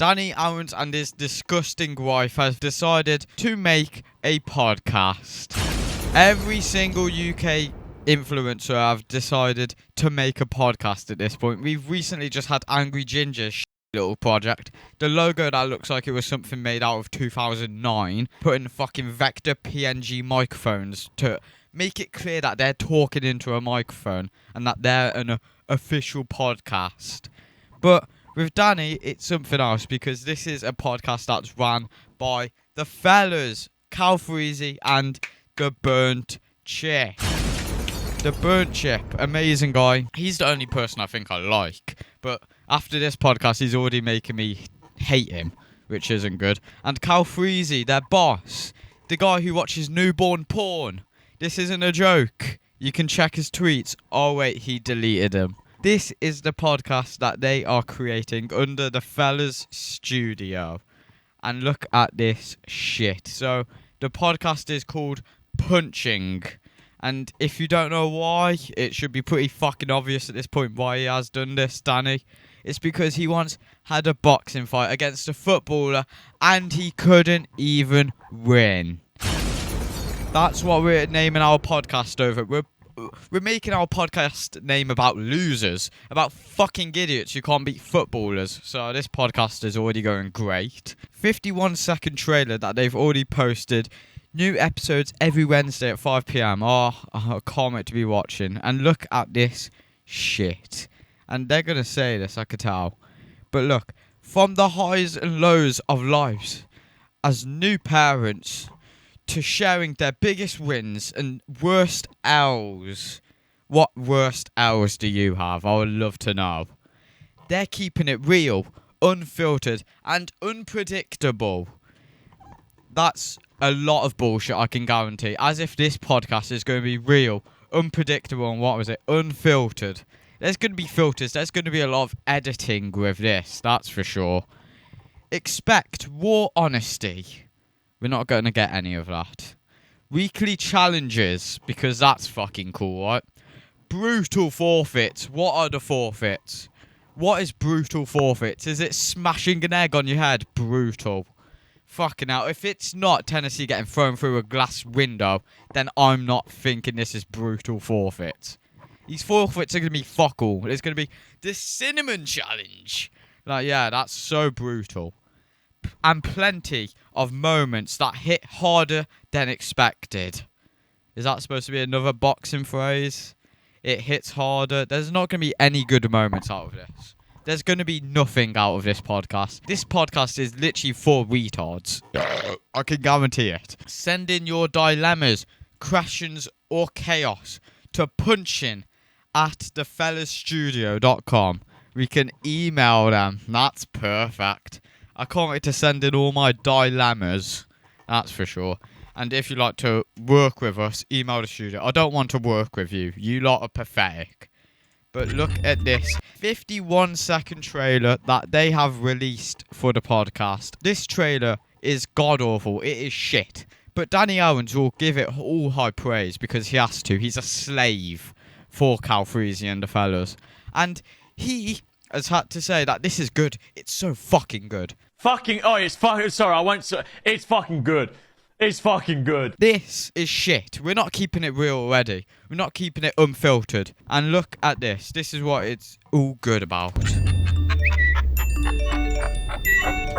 Danny Owens and his disgusting wife has decided to make a podcast. Every single UK influencer have decided to make a podcast at this point. We've recently just had Angry Ginger's little project. The logo that looks like it was something made out of 2009, putting fucking vector PNG microphones to make it clear that they're talking into a microphone and that they're an official podcast. But with Danny, it's something else, because this is a podcast that's run by the fellas, Cal Freezy and the Burnt Chip. The Burnt Chip, amazing guy. He's the only person I think I like. But after this podcast, he's already making me hate him, which isn't good. And Cal Freezy, their boss, the guy who watches newborn porn. This isn't a joke. You can check his tweets. Oh wait, he deleted them. This is the podcast that they are creating under the fellas studio. And look at this shit. So the podcast is called Punchin. And if you don't know why, it should be pretty fucking obvious at this point why he has done this, Danny. It's because he once had a boxing fight against a footballer and he couldn't even win. That's what we're naming our podcast over. We're making our podcast name about losers, about fucking idiots who can't beat footballers. So this podcast is already going great. 51-second trailer that they've already posted. New episodes every Wednesday at 5 PM. Oh, I can't wait to be watching. And look at this shit. And they're going to say this, I could tell. But look, from the highs and lows of lives as new parents to sharing their biggest wins and worst L's. What worst L's do you have? I would love to know. They're keeping it real, unfiltered, and unpredictable. That's a lot of bullshit, I can guarantee. As if this podcast is going to be real, unpredictable, and what was it? Unfiltered. There's going to be filters. There's going to be a lot of editing with this, that's for sure. Expect raw honesty. We're not going to get any of that. Weekly challenges, because that's fucking cool, right? Brutal forfeits. What are the forfeits? What is brutal forfeits? Is it smashing an egg on your head? Brutal. Fucking hell. If it's not Tennessee getting thrown through a glass window, then I'm not thinking this is brutal forfeits. These forfeits are going to be fuck all. It's going to be the cinnamon challenge. Like, yeah, that's so brutal. And plenty of moments that hit harder than expected. Is that supposed to be another boxing phrase? It hits harder. There's not going to be any good moments out of this. There's going to be nothing out of this podcast. This podcast is literally for retards. I can guarantee it. Send in your dilemmas, questions, or chaos to Punchin at thefellasstudio.com. We can email them. That's perfect. I can't wait to send in all my dilemmas. That's for sure. And if you'd like to work with us, email the studio. I don't want to work with you. You lot are pathetic. But look at this 51-second trailer that they have released for the podcast. This trailer is god-awful. It is shit. But Danny Owens will give it all high praise because he has to. He's a slave for Cal Freezy and the fellas. And he has had to say that this is good. It's so fucking good. It's fucking good. It's fucking good. This is shit. We're not keeping it real already. We're not keeping it unfiltered. And look at this. This is what it's all good about.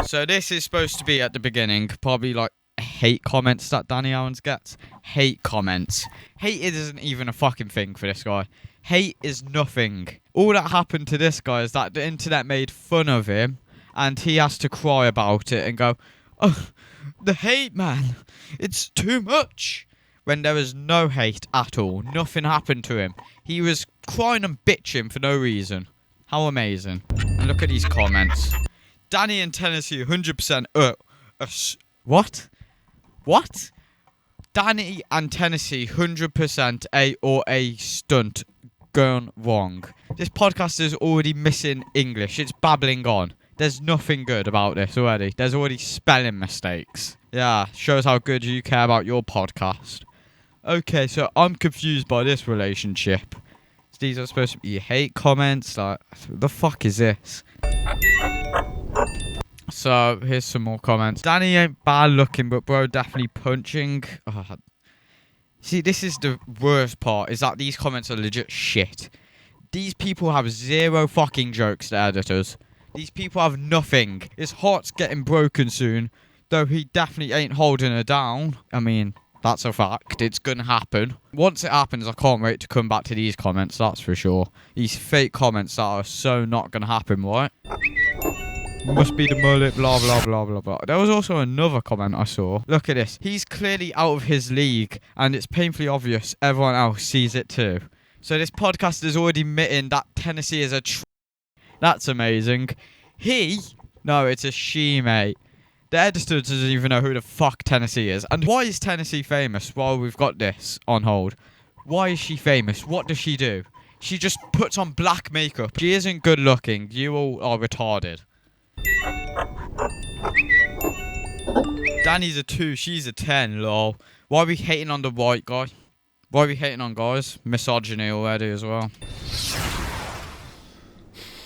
So this is supposed to be at the beginning. Probably like hate comments that Danny Owens gets. Hate comments. Hate isn't even a fucking thing for this guy. Hate is nothing. All that happened to this guy is that the internet made fun of him. And he has to cry about it and go, oh, the hate, man. It's too much. When there was no hate at all. Nothing happened to him. He was crying and bitching for no reason. How amazing. And look at these comments. Danny and Tennessee 100%. What? What? Danny and Tennessee 100% a stunt gone wrong. This podcast is already missing English. It's babbling on. There's nothing good about this already. There's already spelling mistakes. Yeah, shows how good you care about your podcast. Okay, so I'm confused by this relationship. These are supposed to be hate comments. Like, the fuck is this? So, here's some more comments. Danny ain't bad looking, but bro, definitely punching. Oh. See, this is the worst part, is that these comments are legit shit. These people have zero fucking jokes, the editors. These people have nothing. His heart's getting broken soon, though he definitely ain't holding her down. I mean, that's a fact. It's gonna happen. Once it happens, I can't wait to come back to these comments, that's for sure. These fake comments that are so not gonna happen, right? Must be the mullet, blah, blah, blah, blah, blah. There was also another comment I saw. Look at this. He's clearly out of his league, and it's painfully obvious everyone else sees it too. So this podcast is already admitting that Tennessee is a That's amazing. No, it's a she, mate. The editor doesn't even know who the fuck Tennessee is. And why is Tennessee famous while we've got this on hold? Why is she famous? What does she do? She just puts on black makeup. She isn't good looking. You all are retarded. Danny's a 2, she's a 10, lol. Why are we hating on the white guy? Why are we hating on guys? Misogyny already as well.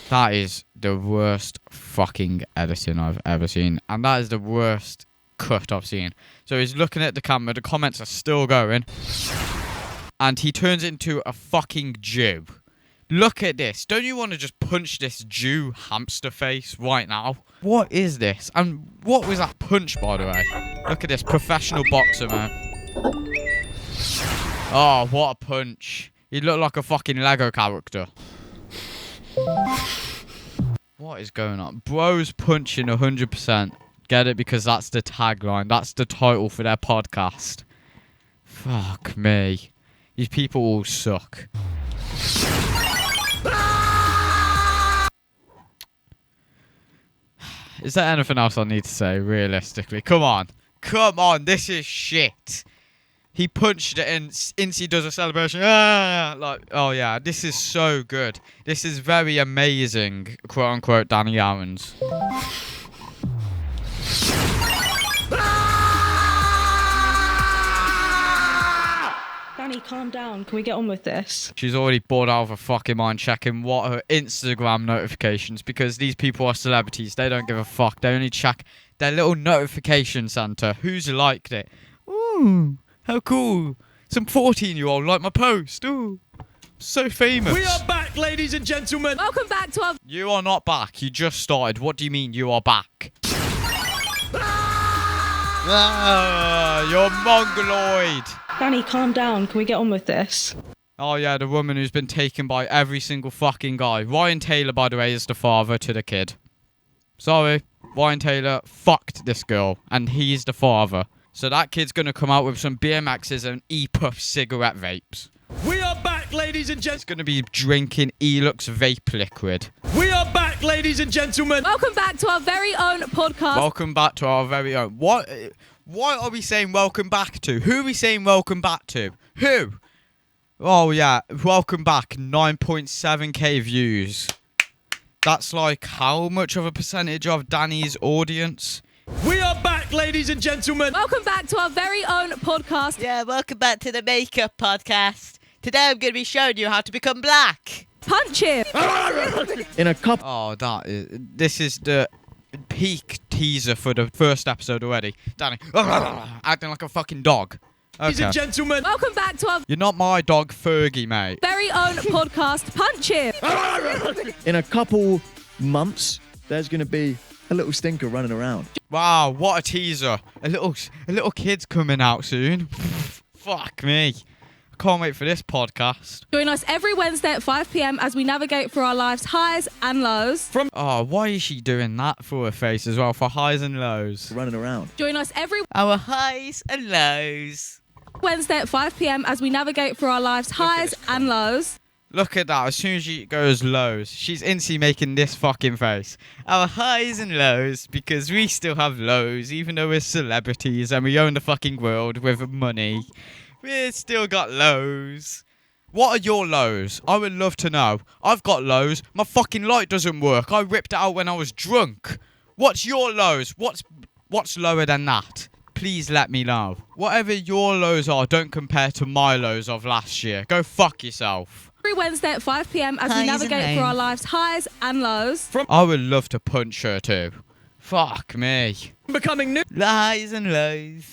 That is the worst fucking editing I've ever seen. And that is the worst cut I've seen. So he's looking at the camera, the comments are still going. And he turns into a fucking Jew. Look at this. Don't you want to just punch this Jew hamster face right now? What is this? And what was that punch, by the way? Look at this. Professional boxer, man. Oh, what a punch. He looked like a fucking Lego character. What is going on? Bro's punching 100%. Get it? Because that's the tagline. That's the title for their podcast. Fuck me. These people all suck. Is there anything else I need to say, realistically? Come on. Come on, this is shit. He punched it and Incy does a celebration. Like, oh yeah, this is so good. This is very amazing, quote-unquote, Danny Aaron's. Danny, calm down. Can we get on with this? She's already bored out of her fucking mind checking what her Instagram notifications, because these people are celebrities. They don't give a fuck. They only check their little notification center. Who's liked it? Ooh, how cool. Some 14-year-old liked my post. Ooh, so famous. We are back, ladies and gentlemen. Welcome back to our... You are not back. You just started. What do you mean you are back? You're mongoloid. Danny, calm down. Can we get on with this? Oh yeah, the woman who's been taken by every single fucking guy. Ryan Taylor, by the way, is the father to the kid. Sorry, Ryan Taylor fucked this girl, and he's the father. So that kid's gonna come out with some BMXs and E-Puff cigarette vapes. We are back, ladies and gentlemen. He's gonna be drinking Elux vape liquid. We are back, ladies and gentlemen. Welcome back to our very own podcast. Welcome back to our very own. What are we saying welcome back to? Who are we saying welcome back to? Who? Oh yeah, welcome back. 9.7k views. That's like how much of a percentage of Danny's audience? We are back, ladies and gentlemen. Welcome back to our very own podcast. Yeah, welcome back to the Makeup Podcast. Today I'm going to be showing you how to become black. Punchin. In a cup. Oh, this is the peak teaser for the first episode already. Danny, acting like a fucking dog. Ladies and gentlemen. Welcome back to our You're not my dog, Fergie, mate. very own podcast, Punchin. In a couple months, there's going to be a little stinker running around. Wow, what a teaser. A little kid's coming out soon. Fuck me. I can't wait for this podcast. Join us every Wednesday at 5 p.m. as we navigate through our life's highs and lows. Oh, why is she doing that for her face as well, for highs and lows? Running around. Join us every Our highs and lows. Wednesday at 5 p.m. as we navigate through our life's highs and lows. Look at that, as soon as she goes lows, she's instantly making this fucking face. Our highs and lows, because we still have lows, even though we're celebrities and we own the fucking world with money. We've still got lows. What are your lows? I would love to know. I've got lows. My fucking light doesn't work. I ripped it out when I was drunk. What's your lows? What's lower than that? Please let me know. Whatever your lows are, don't compare to my lows of last year. Go fuck yourself. Every Wednesday at 5 p.m. as we Highs and navigate through our life's highs and lows. I would love to punch her too. Fuck me. Becoming new. Lies and lows.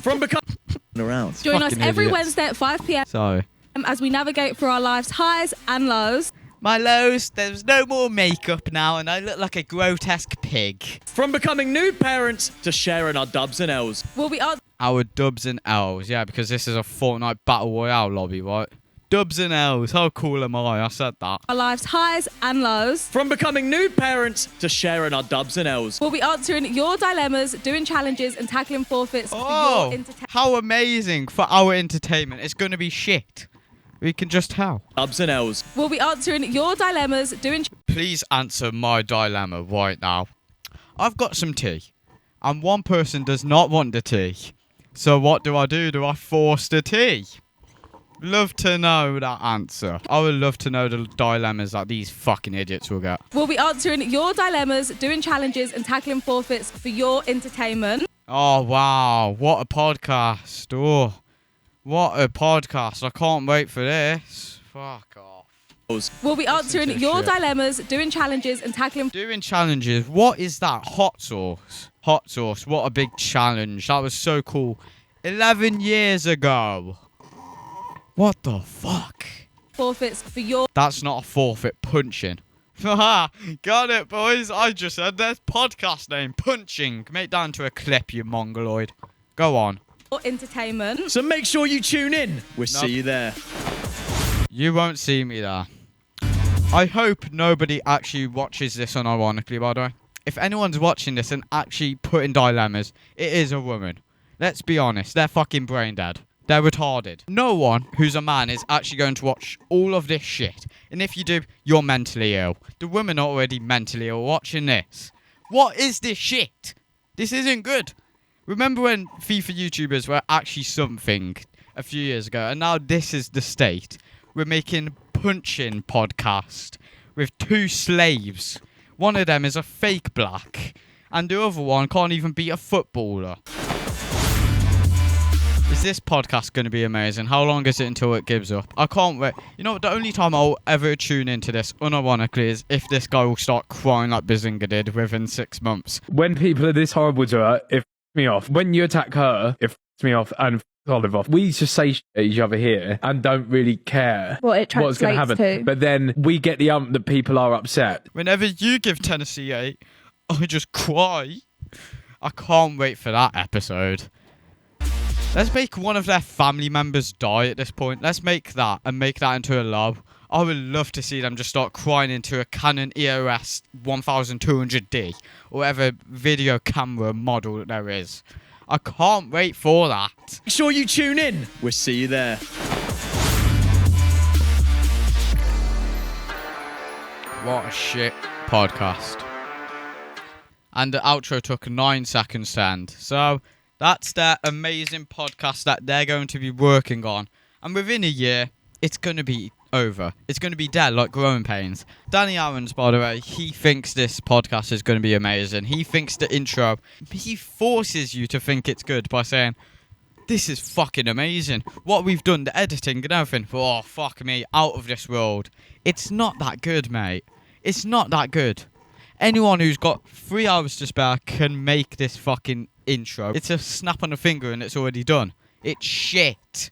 From becoming around. Join us Fucking every idiots. Wednesday at 5 p.m. Sorry. as we navigate through our lives' highs and lows. My lows, there's no more makeup now and I look like a grotesque pig. From becoming new parents to sharing our dubs and L's. We'll be answering Our dubs and L's. Yeah, because this is a Fortnite Battle Royale lobby, right? Dubs and L's. How cool am I? I said that. our lives' highs and lows. From becoming new parents to sharing our dubs and L's. We'll be answering your dilemmas, doing challenges, and tackling forfeits for Oh, your entertainment. how amazing for our entertainment. It's going to be shit. We can just tell. Dubs and L's. We'll be answering your dilemmas, doing Please answer my dilemma right now. I've got some tea, and one person does not want the tea. So what do? Do I force the tea? Love to know that answer. I would love to know the dilemmas that these fucking idiots will get. We'll be answering your dilemmas, doing challenges, and tackling forfeits for your entertainment. Oh, wow. What a podcast. Oh, what a podcast. I can't wait for this. Fuck off. We'll be answering to your shit. dilemmas, doing challenges, and tackling. Doing challenges. What is that? Hot sauce. Hot sauce. What a big challenge. That was so cool. 11 years ago. What the fuck? Forfeits for your. That's not a forfeit. Punchin. Haha. Got it, boys. I just said their podcast name. Punching. Make that into a clip, you mongoloid. Go on. Entertainment. So make sure you tune in. We'll see you there. You won't see me there. I hope nobody actually watches this unironically, by the way. If anyone's watching this and actually putting dilemmas, it is a woman. Let's be honest, they're fucking brain dead. They're retarded. No one who's a man is actually going to watch all of this shit. And if you do, you're mentally ill. The women are already mentally ill watching this. What is this shit? This isn't good. Remember when FIFA YouTubers were actually something a few years ago, and now this is the state. We're making Punchin podcast with two slaves. One of them is a fake black, and the other one can't even beat a footballer. Is this podcast going to be amazing? How long is it until it gives up? I can't wait. You know, the only time I'll ever tune into this, unironically, is if this guy will start crying like Bazinga did within 6 months. When people are this horrible to her, it f***s me off. When you attack her, it f***s me off and f***s Olive off. We just say shit at each other here and don't really care What it what's going to happen. translates to. But then we get the that people are upset. Whenever you give Tennessee 8, I just cry. I can't wait for that episode. Let's make one of their family members die at this point. Let's make that and make that into a love. I would love to see them just start crying into a Canon EOS 1200D or whatever video camera model that there is. I can't wait for that. Make sure you tune in. We'll see you there. What a shit podcast. And the outro took 9 seconds to end. So that's their amazing podcast that they're going to be working on. And within a year, it's going to be over. It's going to be dead like growing pains. Danny Aarons, by the way, he thinks this podcast is going to be amazing. He thinks the intro, he forces you to think it's good by saying, this is fucking amazing. What we've done, the editing and everything, oh, fuck me, out of this world. It's not that good, mate. It's not that good. Anyone who's got 3 hours to spare can make this fucking intro. It's a snap on the finger and it's already done. It's shit.